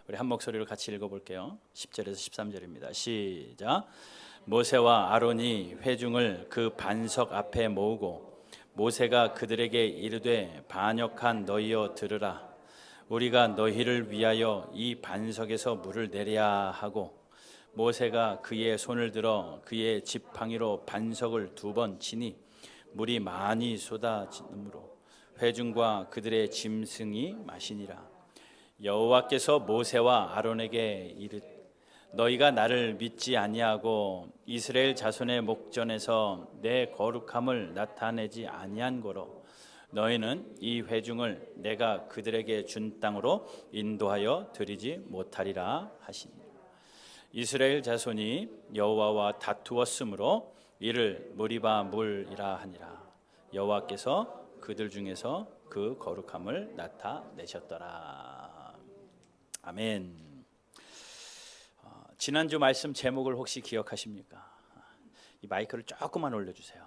우리 한 목소리로 같이 읽어볼게요. 10절에서 13절입니다. 시작. 모세와 아론이 회중을 그 반석 앞에 모으고 모세가 그들에게 이르되 반역한 너희여 들으라. 우리가 너희를 위하여 이 반석에서 물을 내려야 하고 모세가 그의 손을 들어 그의 지팡이로 반석을 2번 치니 물이 많이 쏟아지므로 회중과 그들의 짐승이 마시니라. 여호와께서 모세와 아론에게 이르되 너희가 나를 믿지 아니하고 이스라엘 자손의 목전에서 내 거룩함을 나타내지 아니한 거로 너희는 이 회중을 내가 그들에게 준 땅으로 인도하여 드리지 못하리라 하시니 이스라엘 자손이 여호와와 다투었으므로 이를 무리바 물이라 하니라. 여호와께서 그들 중에서 그 거룩함을 나타내셨더라. 아멘. 지난주 말씀 제목을 혹시 기억하십니까? 이 마이크를 조금만 올려주세요.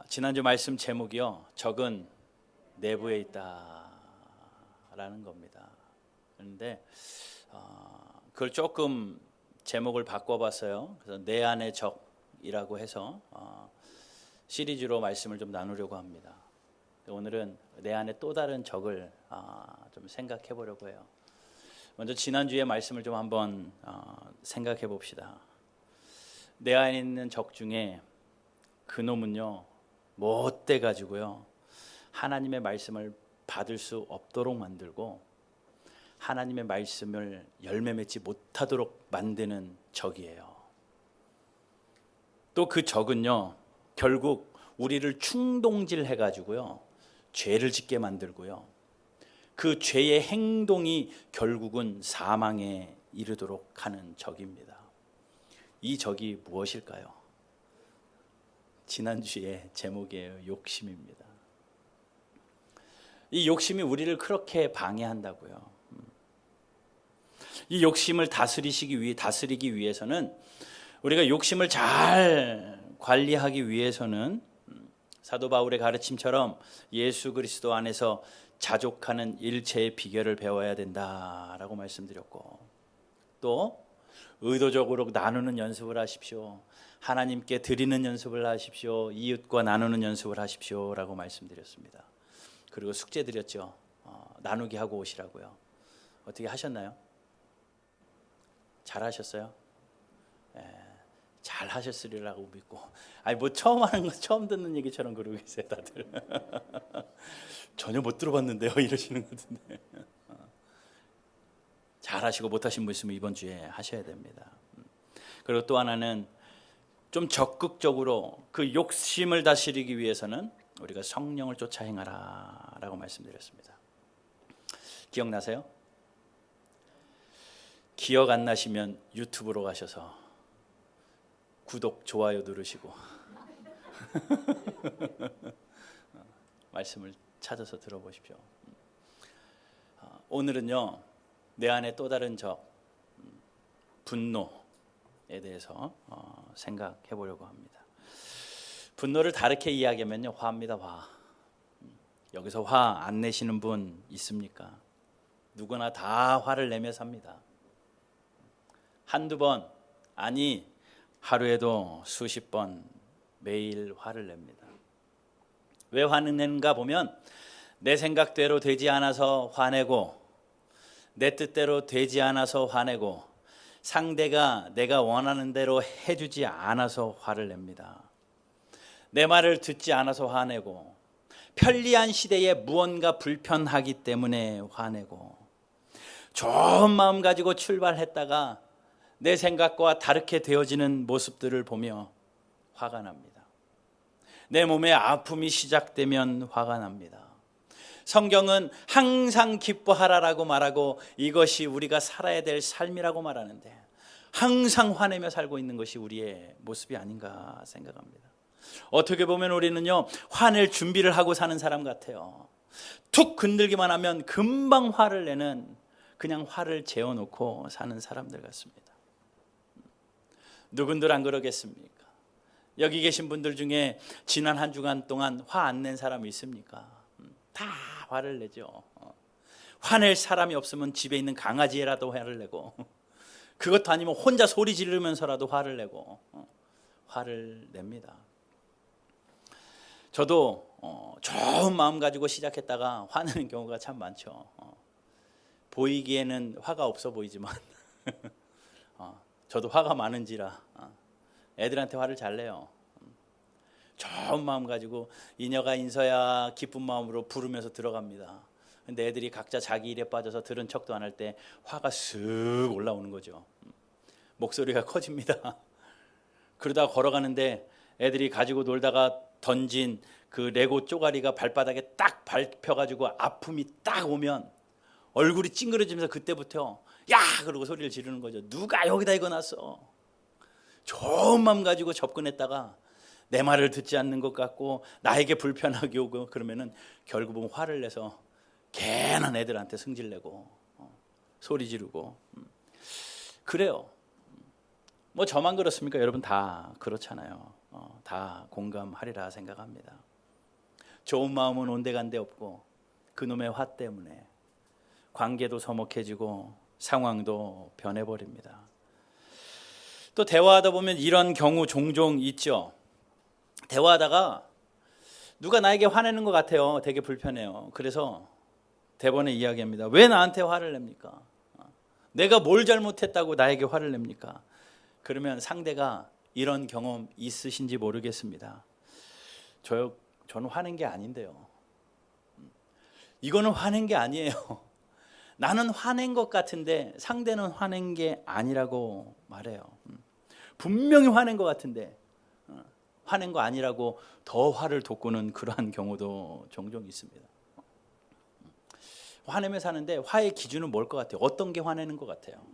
지난주 말씀 제목이요, 적은 내부에 있다라는 겁니다. 그런데 그걸 조금 제목을 바꿔봤어요. 그래서 내 안의 적이라고 해서 시리즈로 말씀을 좀 나누려고 합니다. 오늘은 내 안에 또 다른 적을 좀 생각해 보려고 해요. 먼저 지난주의 말씀을 좀 한번 생각해 봅시다. 내 안에 있는 적 중에 그놈은요, 못돼 가지고요, 하나님의 말씀을 받을 수 없도록 만들고 하나님의 말씀을 열매 맺지 못하도록 만드는 적이에요. 또 그 적은요, 결국 우리를 충동질해 가지고요, 죄를 짓게 만들고요, 그 죄의 행동이 결국은 사망에 이르도록 하는 적입니다. 이 적이 무엇일까요? 지난주의 제목이에요. 욕심입니다. 이 욕심이 우리를 그렇게 방해한다고요. 이 욕심을 다스리기 위해서는, 우리가 욕심을 잘 관리하기 위해서는 사도 바울의 가르침처럼 예수 그리스도 안에서 자족하는 일체의 비결을 배워야 된다라고 말씀드렸고, 또 의도적으로 나누는 연습을 하십시오. 하나님께 드리는 연습을 하십시오. 이웃과 나누는 연습을 하십시오라고 말씀드렸습니다. 그리고 숙제 드렸죠. 나누기 하고 오시라고요. 어떻게 하셨나요? 잘 하셨어요? 잘 하셨으리라고 믿고. 아니 뭐 처음 하는 거, 처음 듣는 얘기처럼 그러고 계세요 다들. 전혀 못 들어봤는데요 이러시는 것 같은데. 잘 하시고 못 하신 분 있으면 이번 주에 하셔야 됩니다. 그리고 또 하나는 좀 적극적으로 그 욕심을 다스리기 위해서는 우리가 성령을 쫓아 행하라 라고 말씀드렸습니다. 기억나세요? 기억 안 나시면 유튜브로 가셔서 구독, 좋아요 누르시고 말씀을 찾아서 들어보십시오. 오늘은요, 내 안에 또 다른 적, 분노에 대해서 생각해 보려고 합니다. 분노를 다르게 이야기하면요, 화입니다. 화. 여기서 화 안 내시는 분 있습니까? 누구나 다 화를 내며 삽니다. 한두 번, 아니 하루에도 수십 번 매일 화를 냅니다. 왜 화는 내는가 보면 내 생각대로 되지 않아서 화내고, 내 뜻대로 되지 않아서 화내고, 상대가 내가 원하는 대로 해주지 않아서 화를 냅니다. 내 말을 듣지 않아서 화내고, 편리한 시대에 무언가 불편하기 때문에 화내고, 좋은 마음 가지고 출발했다가 내 생각과 다르게 되어지는 모습들을 보며 화가 납니다. 내 몸에 아픔이 시작되면 화가 납니다. 성경은 항상 기뻐하라라고 말하고 이것이 우리가 살아야 될 삶이라고 말하는데, 항상 화내며 살고 있는 것이 우리의 모습이 아닌가 생각합니다. 어떻게 보면 우리는요, 화낼 준비를 하고 사는 사람 같아요. 툭 건들기만 하면 금방 화를 내는, 그냥 화를 재워놓고 사는 사람들 같습니다. 누군들 안 그러겠습니까? 여기 계신 분들 중에 지난 한 주간 동안 화 안 낸 사람이 있습니까? 다 화를 내죠. 화낼 사람이 없으면 집에 있는 강아지라도 화를 내고, 그것도 아니면 혼자 소리 지르면서라도 화를 내고, 화를 냅니다. 저도 좋은 마음 가지고 시작했다가 화내는 경우가 참 많죠. 보이기에는 화가 없어 보이지만 저도 화가 많은지라 애들한테 화를 잘 내요. 좋은 마음 가지고 이녀가 인서야 기쁜 마음으로 부르면서 들어갑니다. 근데 애들이 각자 자기 일에 빠져서 들은 척도 안 할 때 화가 쓱 올라오는 거죠. 목소리가 커집니다. 그러다 걸어가는데 애들이 가지고 놀다가 던진 그 레고 쪼가리가 발바닥에 딱 밟혀가지고 아픔이 딱 오면 얼굴이 찡그러지면서 그때부터 야! 그러고 소리를 지르는 거죠. 누가 여기다 이거 놨어? 좋은 마음 가지고 접근했다가 내 말을 듣지 않는 것 같고 나에게 불편하게 오고 그러면은 결국은 화를 내서 괜한 애들한테 승질내고 소리 지르고 그래요. 뭐 저만 그렇습니까? 여러분 다 그렇잖아요. 다 공감하리라 생각합니다. 좋은 마음은 온데간데 없고 그놈의 화 때문에 관계도 서먹해지고 상황도 변해버립니다. 또 대화하다 보면 이런 경우 종종 있죠. 대화하다가 누가 나에게 화내는 것 같아요. 되게 불편해요. 그래서 대번에 이야기합니다. 왜 나한테 화를 냅니까? 내가 뭘 잘못했다고 나에게 화를 냅니까? 그러면 상대가 이런 경험 있으신지 모르겠습니다. 저는 화낸 게 아닌데요. 이거는 화낸 게 아니에요. 나는 화낸 것 같은데 상대는 화낸 게 아니라고 말해요. 분명히 화낸 것 같은데 화낸 거 아니라고 더 화를 돋구는 그러한 경우도 종종 있습니다. 화내며 사는데 화의 기준은 뭘 것 같아요? 어떤 게 화내는 것 같아요?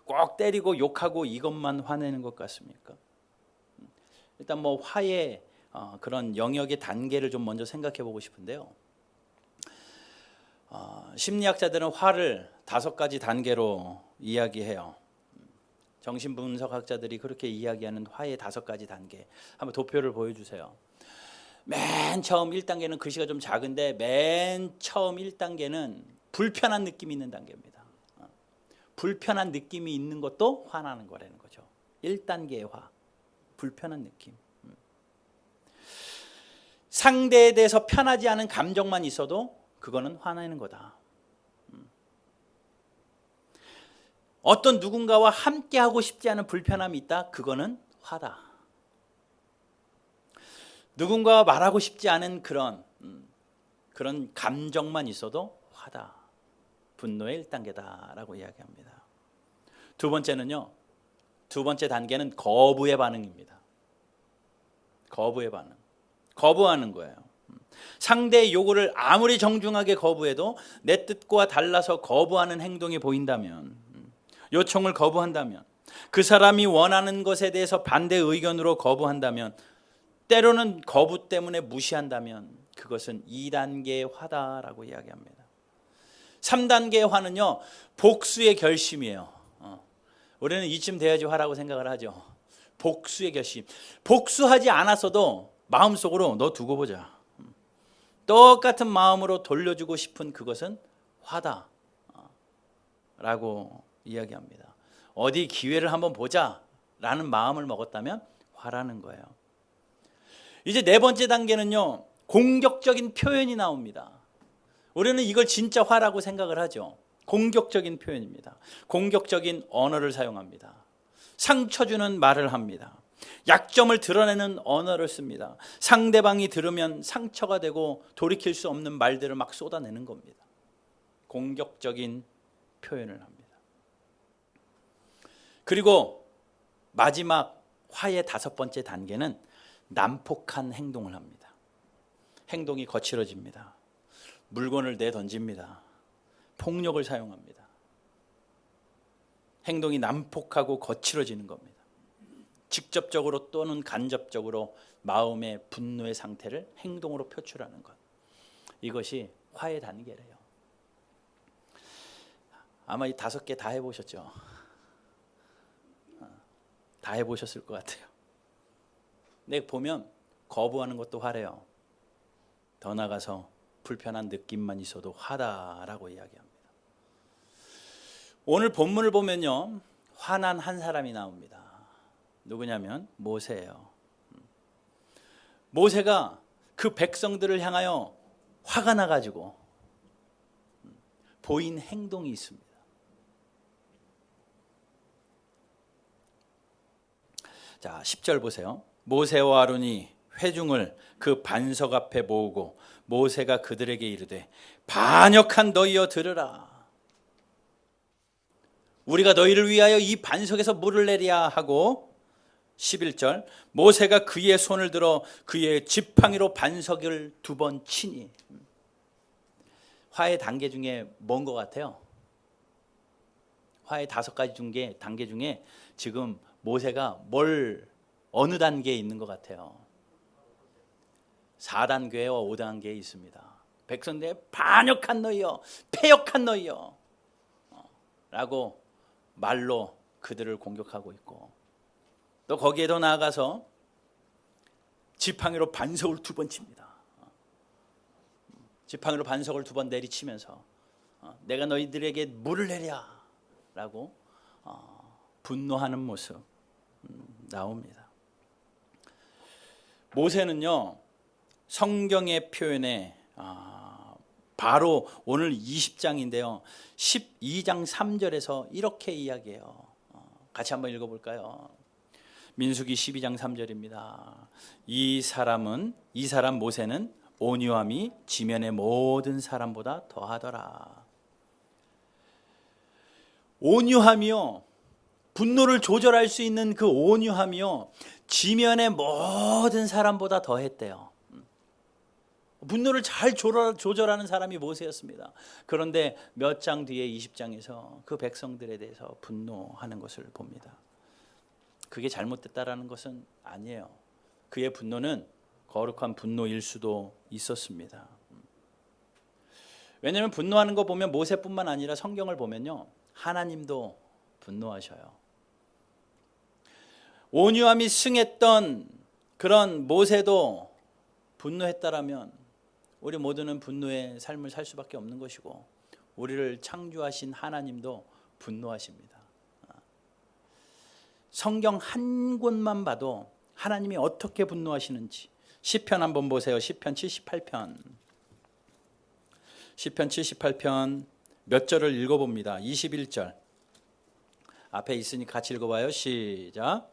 꼭 때리고 욕하고 이것만 화내는 것 같습니까? 일단 뭐 화의 그런 영역의 단계를 좀 먼저 생각해 보고 싶은데요. 심리학자들은 화를 5가지 단계로 이야기해요. 정신분석학자들이 그렇게 이야기하는 화의 5가지 단계. 한번 도표를 보여주세요. 맨 처음 1단계는 글씨가 좀 작은데 맨 처음 1단계는 불편한 느낌이 있는 단계입니다. 불편한 느낌이 있는 것도 화나는 거라는 거죠. 1단계의 화, 불편한 느낌. 상대에 대해서 편하지 않은 감정만 있어도 그거는 화내는 거다. 어떤 누군가와 함께하고 싶지 않은 불편함이 있다. 그거는 화다. 누군가와 말하고 싶지 않은 그런 감정만 있어도 화다. 분노의 1단계다라고 이야기합니다. 두 번째는요. 두 번째 단계는 거부의 반응입니다. 거부의 반응. 거부하는 거예요. 상대의 요구를 아무리 정중하게 거부해도 내 뜻과 달라서 거부하는 행동이 보인다면, 요청을 거부한다면, 그 사람이 원하는 것에 대해서 반대 의견으로 거부한다면, 때로는 거부 때문에 무시한다면 그것은 2단계의 화다라고 이야기합니다. 3단계의 화는요, 복수의 결심이에요. 우리는 이쯤 돼야지 화라고 생각을 하죠. 복수의 결심. 복수하지 않았어도 마음속으로 너 두고 보자. 똑같은 마음으로 돌려주고 싶은 그것은 화다 라고 이야기합니다. 어디 기회를 한번 보자 라는 마음을 먹었다면 화라는 거예요. 이제 4번째 단계는요, 공격적인 표현이 나옵니다. 우리는 이걸 진짜 화라고 생각을 하죠. 공격적인 표현입니다. 공격적인 언어를 사용합니다. 상처 주는 말을 합니다. 약점을 드러내는 언어를 씁니다. 상대방이 들으면 상처가 되고 돌이킬 수 없는 말들을 막 쏟아내는 겁니다. 공격적인 표현을 합니다. 그리고 마지막 화의 5번째 단계는 난폭한 행동을 합니다. 행동이 거칠어집니다. 물건을 내던집니다. 폭력을 사용합니다. 행동이 난폭하고 거칠어지는 겁니다. 직접적으로 또는 간접적으로 마음의 분노의 상태를 행동으로 표출하는 것. 이것이 화의 단계래요. 아마 이 5개 다 해보셨죠? 다 해보셨을 것 같아요. 근데 보면 거부하는 것도 화래요. 더 나아가서 불편한 느낌만 있어도 화다라고 이야기합니다. 오늘 본문을 보면요, 화난 한 사람이 나옵니다. 누구냐면 모세예요. 모세가 그 백성들을 향하여 화가 나가지고 보인 행동이 있습니다. 자, 10절 보세요. 모세와 아론이 회중을 그 반석 앞에 모으고 모세가 그들에게 이르되 반역한 너희여 들으라. 우리가 너희를 위하여 이 반석에서 물을 내리야 하고 11절 모세가 그의 손을 들어 그의 지팡이로 반석을 2번 치니. 화의 단계 중에 뭔 것 같아요? 화의 5가지 단계 중에 지금 모세가 어느 단계에 있는 것 같아요? 4단계와 5단계에 있습니다. 백성들의 반역한 너희여, 패역한 너희여 라고 말로 그들을 공격하고 있고, 또 거기에 더 나아가서 지팡이로 반석을 2번 칩니다. 지팡이로 반석을 2번 내리치면서 내가 너희들에게 물을 내랴 라고 분노하는 모습 나옵니다. 모세는요, 성경의 표현에 바로 오늘 20장인데요 12장 3절에서 이렇게 이야기해요. 같이 한번 읽어볼까요? 민수기 12장 3절입니다. 이 사람 모세는 온유함이 지면의 모든 사람보다 더하더라. 온유함이요, 분노를 조절할 수 있는 그 온유함이요, 지면의 모든 사람보다 더했대요. 분노를 잘 조절하는 사람이 모세였습니다. 그런데 몇 장 뒤에 20장에서 그 백성들에 대해서 분노하는 것을 봅니다. 그게 잘못됐다라는 것은 아니에요. 그의 분노는 거룩한 분노일 수도 있었습니다. 왜냐하면 분노하는 거 보면 모세뿐만 아니라 성경을 보면요, 하나님도 분노하셔요. 온유함이 승했던 그런 모세도 분노했다라면 우리 모두는 분노의 삶을 살 수밖에 없는 것이고, 우리를 창조하신 하나님도 분노하십니다. 성경 한 곳만 봐도 하나님이 어떻게 분노하시는지 시편 한번 보세요. 시편 78편. 시편 78편 몇 절을 읽어봅니다. 21절. 앞에 있으니 같이 읽어봐요. 시작.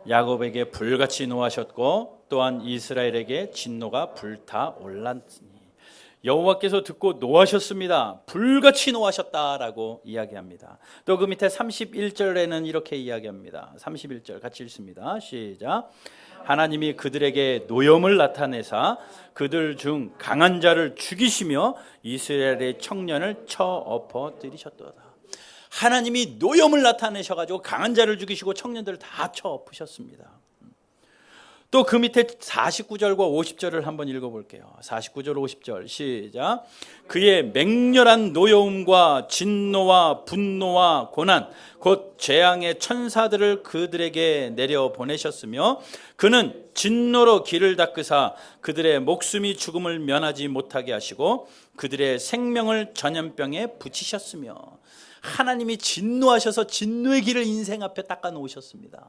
야곱에게 불같이 노하셨고 또한 이스라엘에게 진노가 불타올랐으니 여호와께서 듣고 노하셨습니다. 불같이 노하셨다라고 이야기합니다. 또 그 밑에 31절에는 이렇게 이야기합니다. 31절 같이 읽습니다. 시작. 하나님이 그들에게 노염을 나타내사 그들 중 강한 자를 죽이시며 이스라엘의 청년을 쳐 엎어뜨리셨도다. 하나님이 노염을 나타내셔가지고 강한 자를 죽이시고 청년들을 다 쳐 엎으셨습니다. 또 그 밑에 49절과 50절을 한번 읽어볼게요. 49절 50절 시작. 그의 맹렬한 노여움과 진노와 분노와 고난 곧 재앙의 천사들을 그들에게 내려보내셨으며 그는 진노로 길을 닦으사 그들의 목숨이 죽음을 면하지 못하게 하시고 그들의 생명을 전염병에 붙이셨으며, 하나님이 진노하셔서 진노의 길을 인생 앞에 닦아 놓으셨습니다.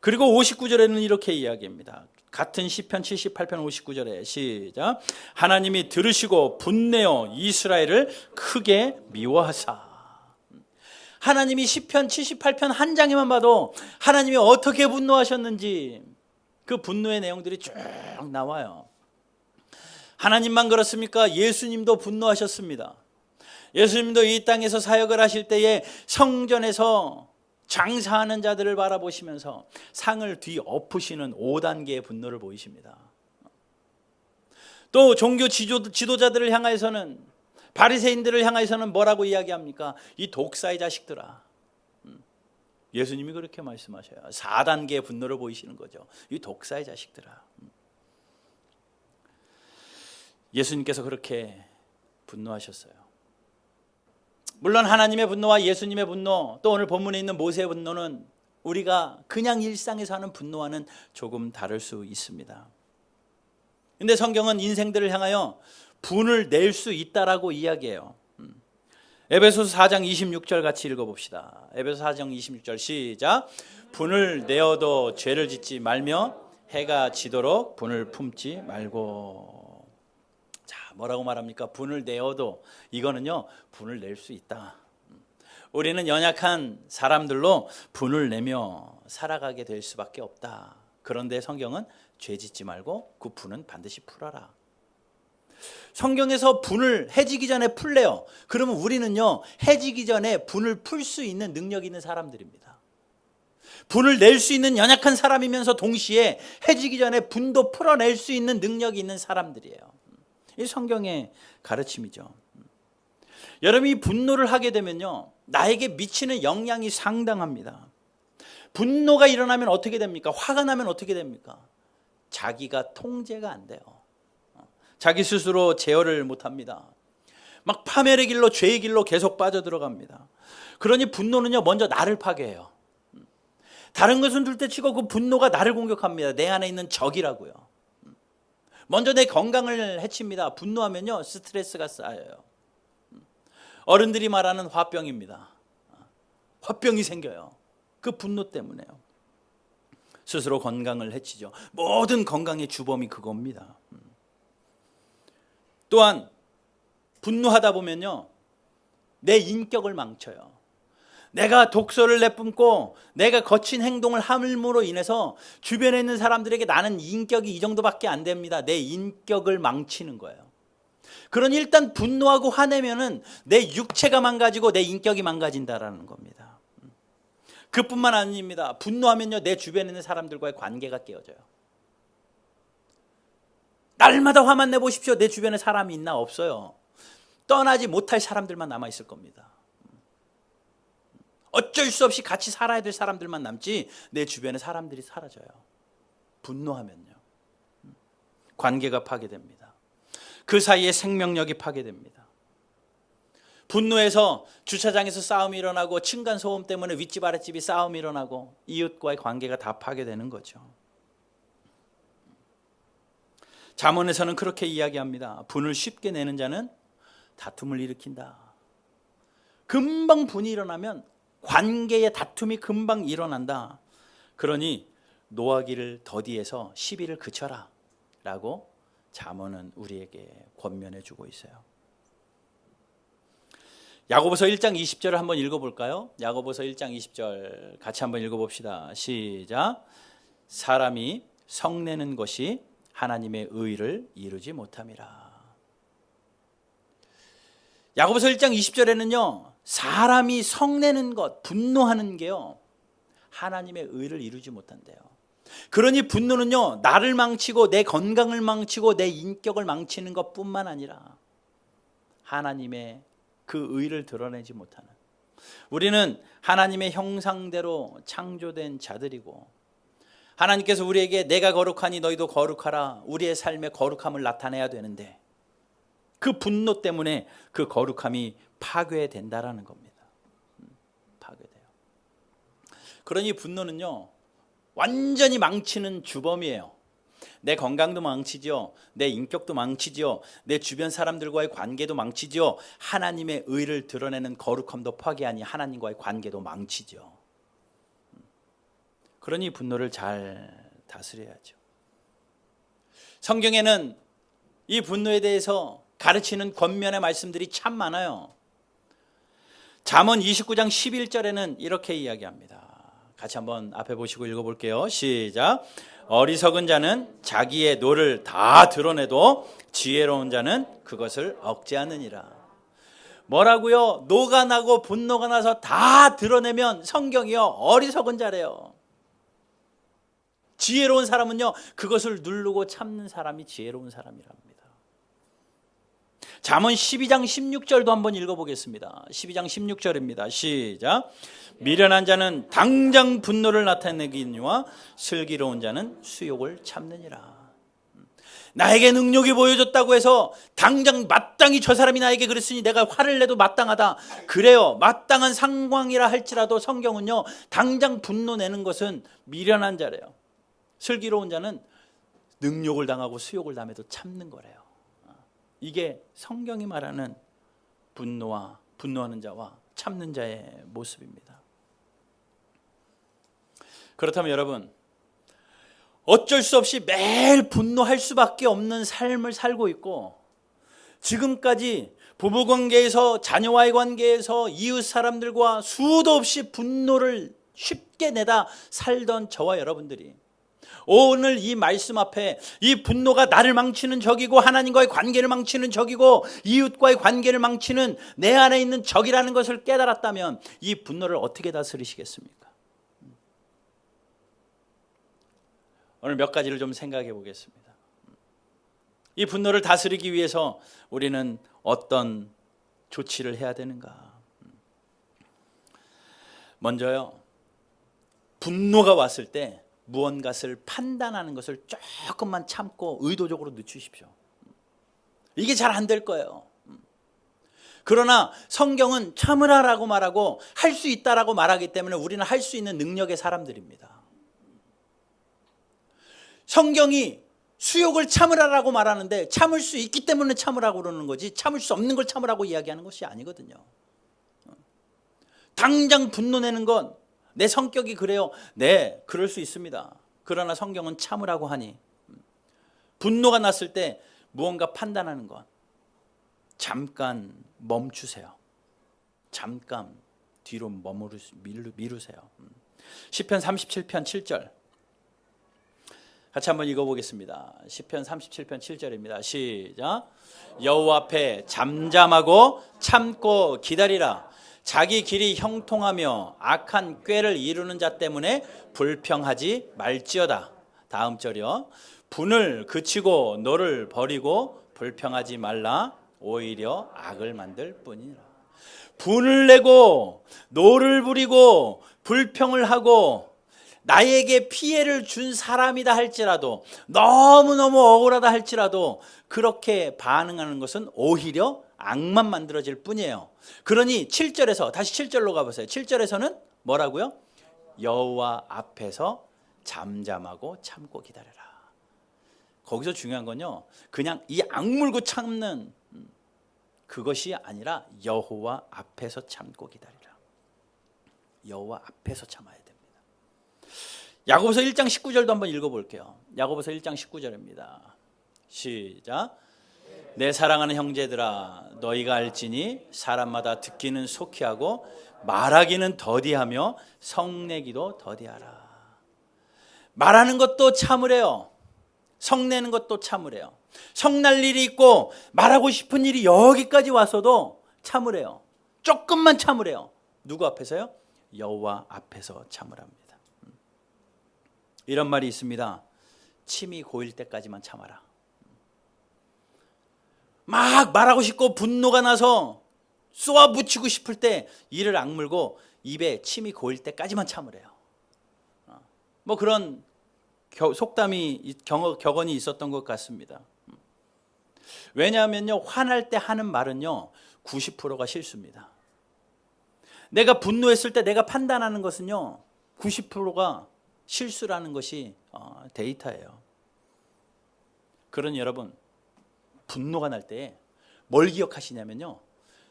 그리고 59절에는 이렇게 이야기합니다. 같은 시편 78편 59절에 시작. 하나님이 들으시고 분내어 이스라엘을 크게 미워하사. 하나님이 시편 78편 한 장에만 봐도 하나님이 어떻게 분노하셨는지 그 분노의 내용들이 쭉 나와요. 하나님만 그렇습니까? 예수님도 분노하셨습니다. 예수님도 이 땅에서 사역을 하실 때에 성전에서 장사하는 자들을 바라보시면서 상을 뒤엎으시는 5단계의 분노를 보이십니다. 또 종교 지도자들을 향해서는, 바리새인들을 향해서는 뭐라고 이야기합니까? 이 독사의 자식들아. 예수님이 그렇게 말씀하셔요. 4단계의 분노를 보이시는 거죠. 이 독사의 자식들아. 예수님께서 그렇게 분노하셨어요. 물론 하나님의 분노와 예수님의 분노, 또 오늘 본문에 있는 모세의 분노는 우리가 그냥 일상에서 하는 분노와는 조금 다를 수 있습니다. 근데 성경은 인생들을 향하여 분을 낼 수 있다라고 이야기해요. 에베소서 4장 26절 같이 읽어봅시다. 에베소서 4장 26절 시작. 분을 내어도 죄를 짓지 말며 해가 지도록 분을 품지 말고. 자, 뭐라고 말합니까? 분을 내어도, 이거는요, 분을 낼 수 있다. 우리는 연약한 사람들로 분을 내며 살아가게 될 수밖에 없다. 그런데 성경은 죄 짓지 말고 그 분은 반드시 풀어라. 성경에서 분을 해지기 전에 풀래요. 그러면 우리는요, 해지기 전에 분을 풀 수 있는 능력이 있는 사람들입니다. 분을 낼 수 있는 연약한 사람이면서 동시에 해지기 전에 분도 풀어낼 수 있는 능력이 있는 사람들이에요. 이 성경의 가르침이죠. 여러분이 분노를 하게 되면요, 나에게 미치는 영향이 상당합니다. 분노가 일어나면 어떻게 됩니까? 화가 나면 어떻게 됩니까? 자기가 통제가 안 돼요. 자기 스스로 제어를 못합니다. 막 파멸의 길로, 죄의 길로 계속 빠져들어갑니다. 그러니 분노는요, 먼저 나를 파괴해요. 다른 것은 둘째치고 그 분노가 나를 공격합니다. 내 안에 있는 적이라고요. 먼저 내 건강을 해칩니다. 분노하면요, 스트레스가 쌓여요. 어른들이 말하는 화병입니다. 화병이 생겨요. 그 분노 때문에요. 스스로 건강을 해치죠. 모든 건강의 주범이 그겁니다. 또한 분노하다 보면요, 내 인격을 망쳐요. 내가 독소를 내뿜고 내가 거친 행동을 함으로 인해서 주변에 있는 사람들에게 나는 인격이 이 정도밖에 안 됩니다. 내 인격을 망치는 거예요. 그러니 일단 분노하고 화내면은 내 육체가 망가지고 내 인격이 망가진다라는 겁니다. 그뿐만 아닙니다. 분노하면요, 내 주변에 있는 사람들과의 관계가 깨어져요. 날마다 화만 내보십시오. 내 주변에 사람이 있나? 없어요. 떠나지 못할 사람들만 남아있을 겁니다. 어쩔 수 없이 같이 살아야 될 사람들만 남지 내 주변에 사람들이 사라져요. 분노하면요, 관계가 파괴됩니다. 그 사이에 생명력이 파괴됩니다. 분노해서 주차장에서 싸움이 일어나고 층간소음 때문에 윗집 아랫집이 싸움이 일어나고 이웃과의 관계가 다 파괴되는 거죠. 잠언에서는 그렇게 이야기합니다. 분을 쉽게 내는 자는 다툼을 일으킨다. 금방 분이 일어나면 관계의 다툼이 금방 일어난다. 그러니 노하기를 더디해서 시비를 그쳐라 라고 잠언은 우리에게 권면해 주고 있어요. 야고보서 1장 20절을 한번 읽어볼까요? 야고보서 1장 20절 같이 한번 읽어봅시다. 시작. 사람이 성내는 것이 하나님의 의를 이루지 못함이라. 야고보서 1장 20절에는요, 사람이 성내는 것, 분노하는 게요, 하나님의 의를 이루지 못한대요. 그러니 분노는요, 나를 망치고 내 건강을 망치고 내 인격을 망치는 것뿐만 아니라 하나님의 그 의를 드러내지 못하는, 우리는 하나님의 형상대로 창조된 자들이고 하나님께서 우리에게 내가 거룩하니 너희도 거룩하라, 우리의 삶의 거룩함을 나타내야 되는데 그 분노 때문에 그 거룩함이 파괴된다라는 겁니다. 파괴돼요. 그러니 분노는요, 완전히 망치는 주범이에요. 내 건강도 망치죠. 내 인격도 망치죠. 내 주변 사람들과의 관계도 망치죠. 하나님의 의를 드러내는 거룩함도 파괴하니 하나님과의 관계도 망치죠. 그러니 분노를 잘 다스려야죠. 성경에는 이 분노에 대해서 가르치는 권면의 말씀들이 참 많아요. 잠언 29장 11절에는 이렇게 이야기합니다. 같이 한번 앞에 보시고 읽어볼게요. 시작. 어리석은 자는 자기의 노를 다 드러내도 지혜로운 자는 그것을 억제하느니라. 뭐라고요? 노가 나고 분노가 나서 다 드러내면 성경이요, 어리석은 자래요. 지혜로운 사람은요, 그것을 누르고 참는 사람이 지혜로운 사람이랍니다. 잠언 12장 16절도 한번 읽어보겠습니다. 12장 16절입니다. 시작. 미련한 자는 당장 분노를 나타내기니와 슬기로운 자는 수욕을 참느니라. 나에게 능력이 보여졌다고 해서 당장 마땅히 저 사람이 나에게 그랬으니 내가 화를 내도 마땅하다. 그래요. 마땅한 상황이라 할지라도 성경은요, 당장 분노 내는 것은 미련한 자래요. 슬기로운 자는 능욕을 당하고 수욕을 당해도 참는 거래요. 이게 성경이 말하는 분노하는 자와 참는 자의 모습입니다. 그렇다면 여러분, 어쩔 수 없이 매일 분노할 수밖에 없는 삶을 살고 있고, 지금까지 부부관계에서, 자녀와의 관계에서, 이웃 사람들과 수도 없이 분노를 쉽게 내다 살던 저와 여러분들이 오늘 이 말씀 앞에 이 분노가 나를 망치는 적이고, 하나님과의 관계를 망치는 적이고, 이웃과의 관계를 망치는 내 안에 있는 적이라는 것을 깨달았다면 이 분노를 어떻게 다스리시겠습니까? 오늘 몇 가지를 좀 생각해 보겠습니다. 이 분노를 다스리기 위해서 우리는 어떤 조치를 해야 되는가? 먼저요, 분노가 왔을 때 무언가를 판단하는 것을 조금만 참고 의도적으로 늦추십시오. 이게 잘 안 될 거예요. 그러나 성경은 참으라라고 말하고 할 수 있다라고 말하기 때문에 우리는 할 수 있는 능력의 사람들입니다. 성경이 수욕을 참으라라고 말하는데 참을 수 있기 때문에 참으라고 그러는 거지, 참을 수 없는 걸 참으라고 이야기하는 것이 아니거든요. 당장 분노 내는 건 내 성격이 그래요. 네, 그럴 수 있습니다. 그러나 성경은 참으라고 하니, 분노가 났을 때 무언가 판단하는 건 잠깐 멈추세요. 잠깐 뒤로 미루세요. 시편 37편 7절 같이 한번 읽어보겠습니다. 시편 37편 7절입니다. 시작. 여호와 앞에 잠잠하고 참고 기다리라. 자기 길이 형통하며 악한 꾀를 이루는 자 때문에 불평하지 말지어다. 다음 절이요. 분을 그치고 노를 버리고 불평하지 말라. 오히려 악을 만들 뿐이라. 분을 내고 노를 부리고 불평을 하고 나에게 피해를 준 사람이다 할지라도, 너무너무 억울하다 할지라도 그렇게 반응하는 것은 오히려 악만 만들어질 뿐이에요. 그러니 7절에서 다시 7절로 가보세요. 7절에서는 뭐라고요? 여호와 앞에서 잠잠하고 참고 기다려라. 거기서 중요한 건요, 그냥 이 악물고 참는 그것이 아니라 여호와 앞에서 참고 기다리라. 여호와 앞에서 참아야 됩니다. 야고보서 1장 19절도 한번 읽어볼게요. 야고보서 1장 19절입니다. 시작. 내 사랑하는 형제들아, 너희가 알지니 사람마다 듣기는 속히 하고 말하기는 더디하며 성내기도 더디하라. 말하는 것도 참으래요. 성내는 것도 참으래요. 성날 일이 있고 말하고 싶은 일이 여기까지 와서도 참으래요. 조금만 참으래요. 누구 앞에서요? 여호와 앞에서 참으랍니다. 이런 말이 있습니다. 침이 고일 때까지만 참아라. 막 말하고 싶고 분노가 나서 쏘아붙이고 싶을 때 이를 악물고 입에 침이 고일 때까지만 참으래요. 뭐 그런 속담이 격언이 있었던 것 같습니다. 왜냐하면요, 화날 때 하는 말은요 90%가 실수입니다. 내가 분노했을 때 내가 판단하는 것은요 90%가 실수라는 것이 데이터예요. 그러니 여러분, 분노가 날 때 뭘 기억하시냐면요,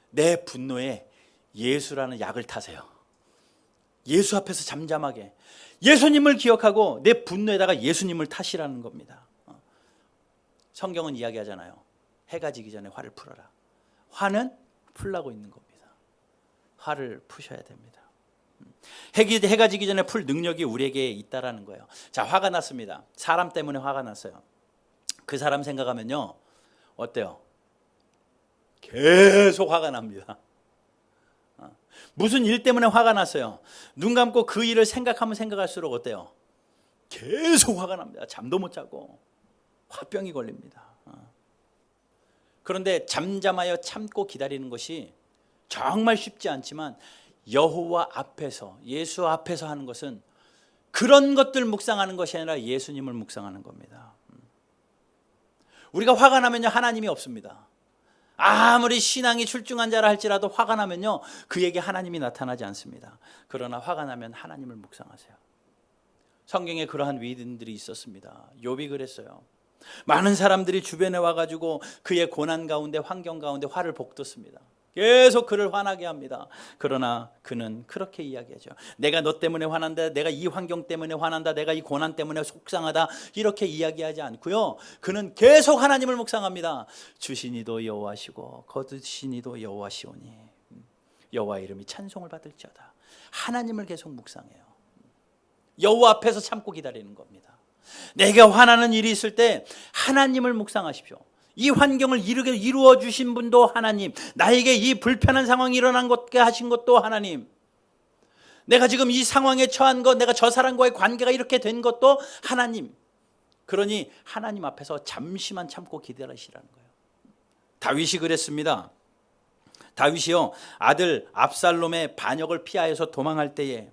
내 분노에 예수라는 약을 타세요. 예수 앞에서 잠잠하게 예수님을 기억하고 내 분노에다가 예수님을 타시라는 겁니다. 성경은 이야기하잖아요. 해가 지기 전에 화를 풀어라. 화는 풀라고 있는 겁니다. 화를 푸셔야 됩니다. 해가 지기 전에 풀 능력이 우리에게 있다라는 거예요. 자, 화가 났습니다. 사람 때문에 화가 났어요. 그 사람 생각하면요 어때요? 계속 화가 납니다. 무슨 일 때문에 화가 났어요. 눈 감고 그 일을 생각하면 생각할수록 어때요? 계속 화가 납니다. 잠도 못 자고 화병이 걸립니다. 그런데 잠잠하여 참고 기다리는 것이 정말 쉽지 않지만 여호와 앞에서, 예수 앞에서 하는 것은 그런 것들 묵상하는 것이 아니라 예수님을 묵상하는 겁니다. 우리가 화가 나면요 하나님이 없습니다. 아무리 신앙이 출중한 자라 할지라도 화가 나면요 그에게 하나님이 나타나지 않습니다. 그러나 화가 나면 하나님을 묵상하세요. 성경에 그러한 위인들이 있었습니다. 욥이 그랬어요. 많은 사람들이 주변에 와가지고 그의 고난 가운데 환경 가운데 화를 복돋습니다. 계속 그를 화나게 합니다. 그러나 그는 그렇게 이야기하죠. 내가 너 때문에 화난다, 내가 이 환경 때문에 화난다, 내가 이 고난 때문에 속상하다, 이렇게 이야기하지 않고요, 그는 계속 하나님을 묵상합니다. 주시니도 여호와시고 거두시니도 여호와시오니 여호와 이름이 찬송을 받을지어다. 하나님을 계속 묵상해요. 여호와 앞에서 참고 기다리는 겁니다. 내가 화나는 일이 있을 때 하나님을 묵상하십시오. 이 환경을 이루어 주신 분도 하나님, 나에게 이 불편한 상황이 일어난 것게 하신 것도 하나님, 내가 지금 이 상황에 처한 것, 내가 저 사람과의 관계가 이렇게 된 것도 하나님. 그러니 하나님 앞에서 잠시만 참고 기다리시라는 거예요. 다윗이 그랬습니다. 다윗이요, 아들 압살롬의 반역을 피하여서 도망할 때에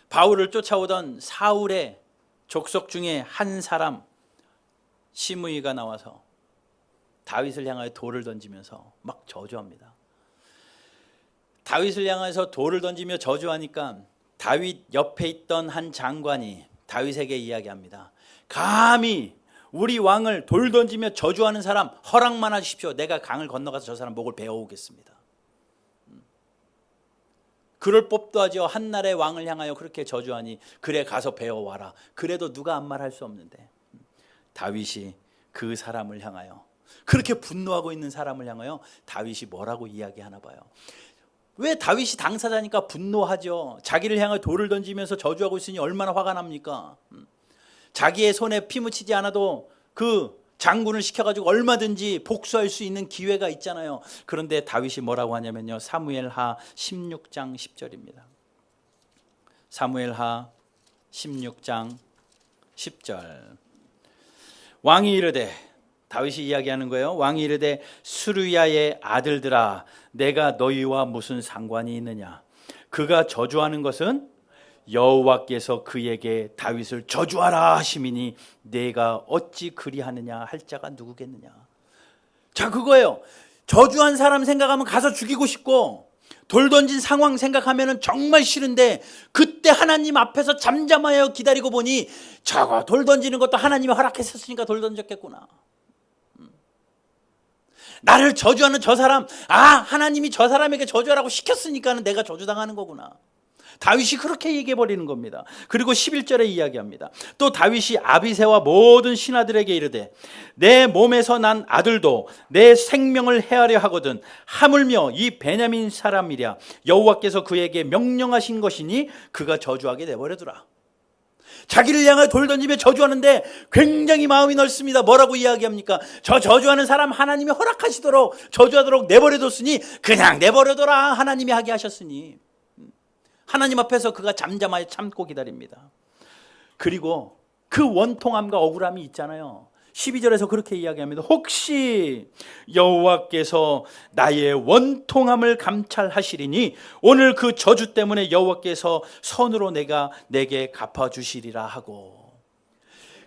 바울을 쫓아오던 사울의 족속 중에 한 사람 시므이가 나와서 다윗을 향하여 돌을 던지면서 막 저주합니다. 다윗을 향해서 돌을 던지며 저주하니까 다윗 옆에 있던 한 장관이 다윗에게 이야기합니다. 감히 우리 왕을 돌 던지며 저주하는 사람 허락만 하십시오. 내가 강을 건너가서 저 사람 목을 베어오겠습니다. 그럴 법도 하죠. 한나라의 왕을 향하여 그렇게 저주하니 그래 가서 배워와라. 그래도 누가 아무 말 할 수 없는데 다윗이 그 사람을 향하여, 그렇게 분노하고 있는 사람을 향하여 다윗이 뭐라고 이야기하나 봐요. 왜 다윗이 당사자니까 분노하죠. 자기를 향하여 돌을 던지면서 저주하고 있으니 얼마나 화가 납니까? 자기의 손에 피 묻히지 않아도 그 장군을 시켜가지고 얼마든지 복수할 수 있는 기회가 있잖아요. 그런데 다윗이 뭐라고 하냐면요, 사무엘하 16장 10절입니다. 사무엘하 16장 10절. 왕이 이르되, 다윗이 이야기하는 거예요. 왕이 이르되 수르야의 아들들아, 내가 너희와 무슨 상관이 있느냐? 그가 저주하는 것은 여호와께서 그에게 다윗을 저주하라 하심이니 내가 어찌 그리하느냐 할 자가 누구겠느냐. 자, 그거예요. 저주한 사람 생각하면 가서 죽이고 싶고, 돌 던진 상황 생각하면 정말 싫은데, 그때 하나님 앞에서 잠잠하여 기다리고 보니 저거 돌 던지는 것도 하나님이 허락했었으니까 돌 던졌겠구나. 나를 저주하는 저 사람, 하나님이 저 사람에게 저주하라고 시켰으니까 내가 저주당하는 거구나. 다윗이 그렇게 얘기해 버리는 겁니다. 그리고 11절에 이야기합니다. 또 다윗이 아비새와 모든 신하들에게 이르되 내 몸에서 난 아들도 내 생명을 해하려 하거든 하물며 이 베냐민 사람이랴 여호와께서 그에게 명령하신 것이니 그가 저주하게 내버려두라. 자기를 향해 돌 던지며 저주하는데 굉장히 마음이 넓습니다. 뭐라고 이야기합니까? 저 저주하는 사람 하나님이 허락하시도록 저주하도록 내버려뒀으니 그냥 내버려둬라. 하나님이 하게 하셨으니. 하나님 앞에서 그가 잠잠하여 참고 기다립니다. 그리고 그 원통함과 억울함이 있잖아요. 12절에서 그렇게 이야기합니다. 혹시 여호와께서 나의 원통함을 감찰하시리니 오늘 그 저주 때문에 여호와께서 선으로 내게 갚아주시리라 하고.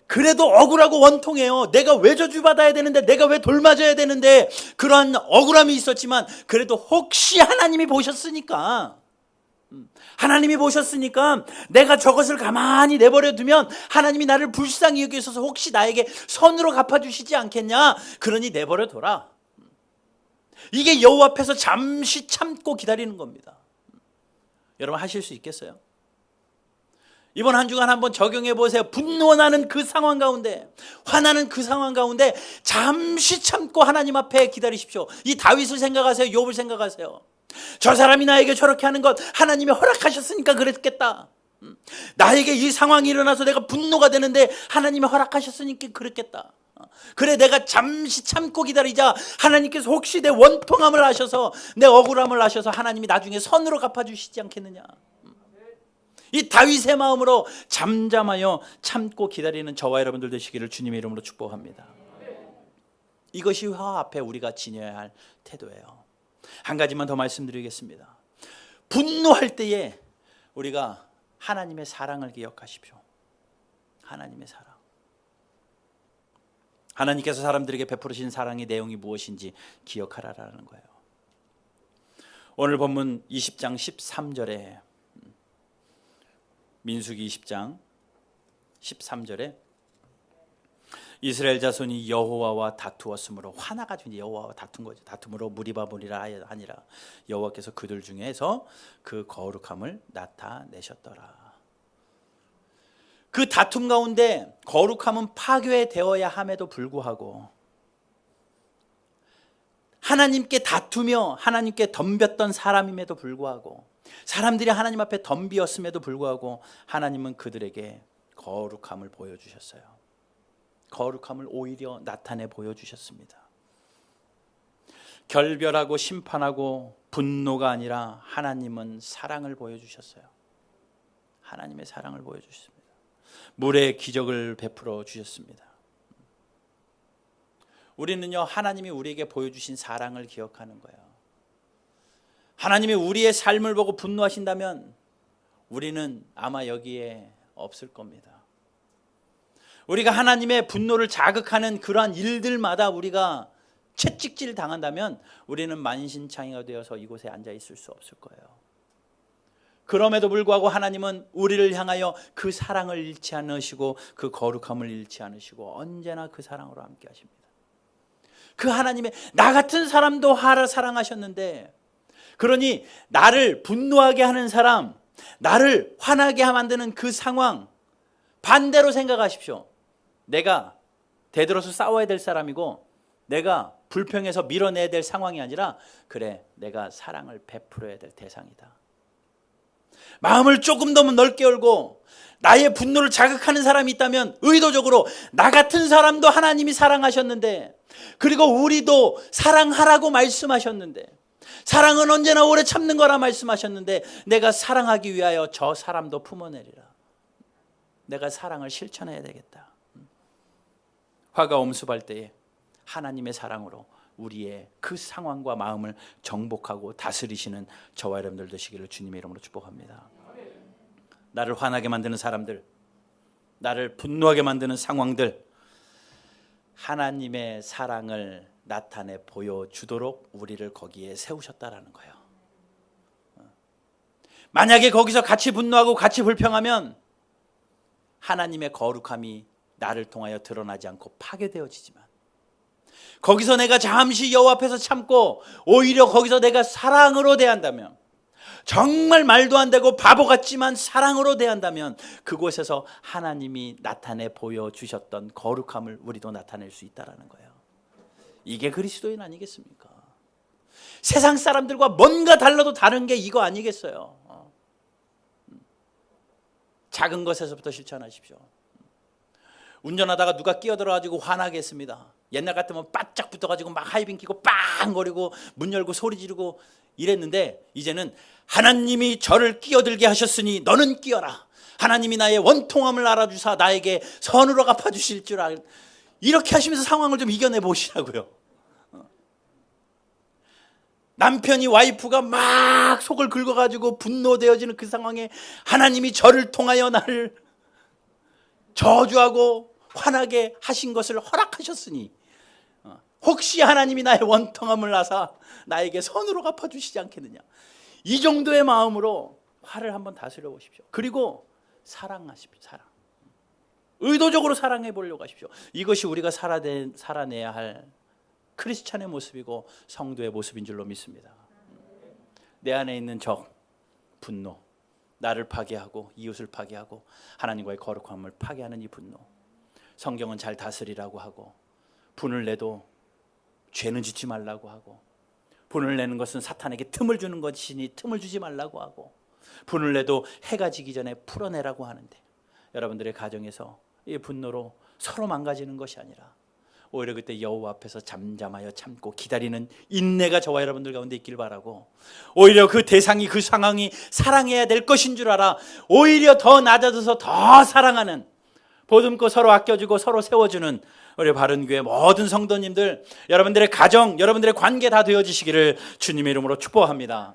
그래도 억울하고 원통해요. 내가 왜 저주받아야 되는데, 내가 왜 돌 맞아야 되는데, 그러한 억울함이 있었지만 그래도 혹시 하나님이 보셨으니까, 내가 저것을 가만히 내버려두면 하나님이 나를 불쌍히 여기셔서 혹시 나에게 선으로 갚아주시지 않겠냐. 그러니 내버려둬라. 이게 여호와 앞에서 잠시 참고 기다리는 겁니다. 여러분 하실 수 있겠어요? 이번 한 주간 한번 적용해 보세요. 분노나는 그 상황 가운데, 화나는 그 상황 가운데 잠시 참고 하나님 앞에 기다리십시오. 이 다윗을 생각하세요. 욥을 생각하세요. 저 사람이 나에게 저렇게 하는 것 하나님이 허락하셨으니까 그랬겠다. 나에게 이 상황이 일어나서 내가 분노가 되는데 하나님이 허락하셨으니까 그랬겠다. 그래, 내가 잠시 참고 기다리자. 하나님께서 혹시 내 원통함을 아셔서, 내 억울함을 아셔서 하나님이 나중에 선으로 갚아주시지 않겠느냐. 이 다윗의 마음으로 잠잠하여 참고 기다리는 저와 여러분들 되시기를 주님의 이름으로 축복합니다. 이것이 화와 앞에 우리가 지녀야 할 태도예요. 한 가지만 더 말씀드리겠습니다. 분노할 때에 우리가 하나님의 사랑을 기억하십시오. 하나님의 사랑. 하나님께서 사람들에게 베푸신 사랑의 내용이 무엇인지 기억하라라는 거예요. 오늘 본문 20장 13절에 민수기 20장 13절에 이스라엘 자손이 여호와와 다투었으므로 화나가지고 여호와와 다툰 거죠. 다툼으로 무리바무리라 아니라 여호와께서 그들 중에서 그 거룩함을 나타내셨더라. 그 다툼 가운데 거룩함은 파괴되어야 함에도 불구하고 하나님께 다투며 하나님께 덤볐던 사람임에도 불구하고 사람들이 하나님 앞에 덤비었음에도 불구하고 하나님은 그들에게 거룩함을 보여주셨어요. 거룩함을 오히려 나타내 보여주셨습니다. 결별하고 심판하고 분노가 아니라 하나님은 사랑을 보여주셨어요. 하나님의 사랑을 보여주셨습니다. 물의 기적을 베풀어 주셨습니다. 우리는요, 하나님이 우리에게 보여주신 사랑을 기억하는 거예요. 하나님이 우리의 삶을 보고 분노하신다면 우리는 아마 여기에 없을 겁니다. 우리가 하나님의 분노를 자극하는 그러한 일들마다 우리가 채찍질 당한다면 우리는 만신창이가 되어서 이곳에 앉아 있을 수 없을 거예요. 그럼에도 불구하고 하나님은 우리를 향하여 그 사랑을 잃지 않으시고 그 거룩함을 잃지 않으시고 언제나 그 사랑으로 함께 하십니다. 그 하나님의 나 같은 사람도 사랑하셨는데, 그러니 나를 분노하게 하는 사람, 나를 화나게 만드는 그 상황 반대로 생각하십시오. 내가 대들어서 싸워야 될 사람이고 내가 불평해서 밀어내야 될 상황이 아니라, 그래, 내가 사랑을 베풀어야 될 대상이다. 마음을 조금 더 넓게 열고 나의 분노를 자극하는 사람이 있다면 의도적으로 나 같은 사람도 하나님이 사랑하셨는데, 그리고 우리도 사랑하라고 말씀하셨는데, 사랑은 언제나 오래 참는 거라 말씀하셨는데, 내가 사랑하기 위하여 저 사람도 품어내리라. 내가 사랑을 실천해야 되겠다. 화가 엄습할 때에 하나님의 사랑으로 우리의 그 상황과 마음을 정복하고 다스리시는 저와 여러분들 되시기를 주님의 이름으로 축복합니다. 나를 화나게 만드는 사람들, 나를 분노하게 만드는 상황들, 하나님의 사랑을 나타내 보여주도록 우리를 거기에 세우셨다라는 거예요. 만약에 거기서 같이 분노하고 같이 불평하면 하나님의 거룩함이 나를 통하여 드러나지 않고 파괴되어지지만, 거기서 내가 잠시 여호와 앞에서 참고 오히려 거기서 내가 사랑으로 대한다면, 정말 말도 안 되고 바보 같지만 사랑으로 대한다면 그곳에서 하나님이 나타내 보여주셨던 거룩함을 우리도 나타낼 수 있다는 거예요. 이게 그리스도인 아니겠습니까? 세상 사람들과 뭔가 달라도 다른 게 이거 아니겠어요? 작은 것에서부터 실천하십시오. 운전하다가 누가 끼어들어가지고 화나게 했습니다. 옛날 같으면 바짝 붙어가지고 막 하이빈 끼고 빵 거리고 문 열고 소리 지르고 이랬는데, 이제는 하나님이 저를 끼어들게 하셨으니 너는 끼어라. 하나님이 나의 원통함을 알아주사 나에게 선으로 갚아주실 줄 이렇게 하시면서 상황을 좀 이겨내 보시라고요. 남편이 와이프가 막 속을 긁어가지고 분노되어지는 그 상황에 하나님이 저를 통하여 나를 저주하고 화나게 하신 것을 허락하셨으니 혹시 하나님이 나의 원통함을 아사 나에게 선으로 갚아주시지 않겠느냐. 이 정도의 마음으로 화를 한번 다스려 보십시오. 그리고 사랑하십시오. 사랑. 의도적으로 사랑해 보려고 하십시오. 이것이 우리가 살아내야 할 크리스찬의 모습이고 성도의 모습인 줄로 믿습니다. 내 안에 있는 적, 분노, 나를 파괴하고 이웃을 파괴하고 하나님과의 거룩함을 파괴하는 이 분노, 성경은 잘 다스리라고 하고, 분을 내도 죄는 짓지 말라고 하고, 분을 내는 것은 사탄에게 틈을 주는 것이니 틈을 주지 말라고 하고, 분을 내도 해가 지기 전에 풀어내라고 하는데, 여러분들의 가정에서 이 분노로 서로 망가지는 것이 아니라 오히려 그때 여호와 앞에서 잠잠하여 참고 기다리는 인내가 저와 여러분들 가운데 있길 바라고, 오히려 그 대상이 그 상황이 사랑해야 될 것인 줄 알아 오히려 더 낮아져서 더 사랑하는, 보듬고 서로 아껴주고 서로 세워주는 우리 바른교회 모든 성도님들, 여러분들의 가정, 여러분들의 관계 다 되어지시기를 주님의 이름으로 축복합니다.